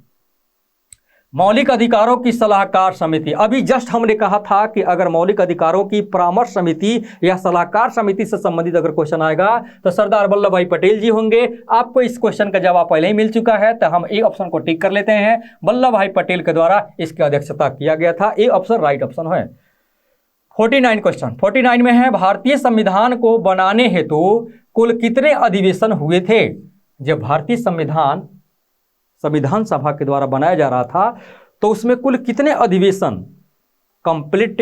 मौलिक अधिकारों की सलाहकार समिति। अभी जस्ट हमने कहा था कि अगर मौलिक अधिकारों की परामर्श समिति या सलाहकार समिति से संबंधित अगर क्वेश्चन आएगा तो सरदार वल्लभ भाई पटेल जी होंगे। आपको इस क्वेश्चन का जवाब पहले ही मिल चुका है, तो हम ए ऑप्शन को टिक कर लेते हैं। वल्लभ भाई पटेल के द्वारा इसकी अध्यक्षता किया गया था। ए ऑप्शन राइट ऑप्शन है। 49 क्वेश्चन 49 में है भारतीय संविधान को बनाने हेतु कुल कितने अधिवेशन हुए थे? जब भारतीय संविधान सभा के द्वारा बनाया जा रहा था तो उसमें कुल कितने अधिवेशन कंप्लीट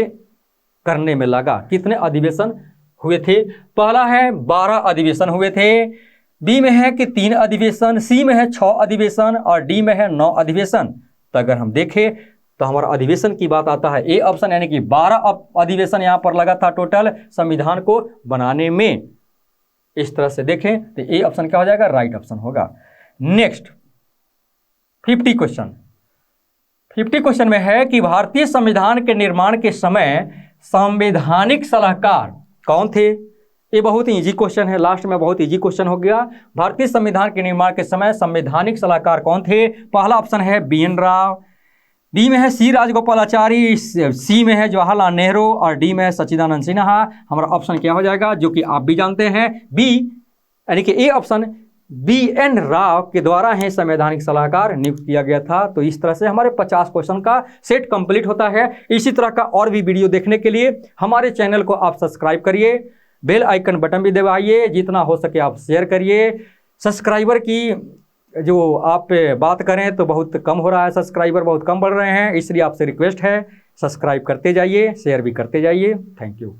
करने में लगा? कितने अधिवेशन हुए थे? पहला है 12 अधिवेशन हुए थे, बी में है कि 3 अधिवेशन, सी में है 6 अधिवेशन और डी में है 9 अधिवेशन। तो अगर हम देखें तो हमारा अधिवेशन की बात आता है, ए ऑप्शन, यानी कि 12 अधिवेशन यहाँ पर लगा था टोटल संविधान को बनाने में। इस तरह से देखें तो ए ऑप्शन क्या हो जाएगा, राइट ऑप्शन होगा। नेक्स्ट 50 क्वेश्चन में है कि भारतीय संविधान के निर्माण के समय संवैधानिक सलाहकार कौन थे। ये बहुत ही इजी क्वेश्चन है, लास्ट में बहुत इजी क्वेश्चन हो गया। भारतीय संविधान के निर्माण के समय संवैधानिक सलाहकार कौन थे। पहला ऑप्शन है BN राव, बी में है सी राजगोपालाचारी, सी में है जवाहरलाल नेहरू और डी में है सच्चिदानंद सिन्हा। हमारा ऑप्शन क्या हो जाएगा, जो कि आप भी जानते हैं, बी, यानी कि ए ऑप्शन BN राव के द्वारा है संवैधानिक सलाहकार नियुक्त किया गया था। तो इस तरह से हमारे 50 क्वेश्चन का सेट कंप्लीट होता है। इसी तरह का और भी वीडियो देखने के लिए हमारे चैनल को आप सब्सक्राइब करिए, बेल आइकन बटन भी दबाइए, जितना हो सके आप शेयर करिए। सब्सक्राइबर की जो आप बात करें तो बहुत कम हो रहा है, सब्सक्राइबर बहुत कम बढ़ रहे हैं, इसलिए आपसे रिक्वेस्ट है सब्सक्राइब करते जाइए, शेयर भी करते जाइए। Thank you.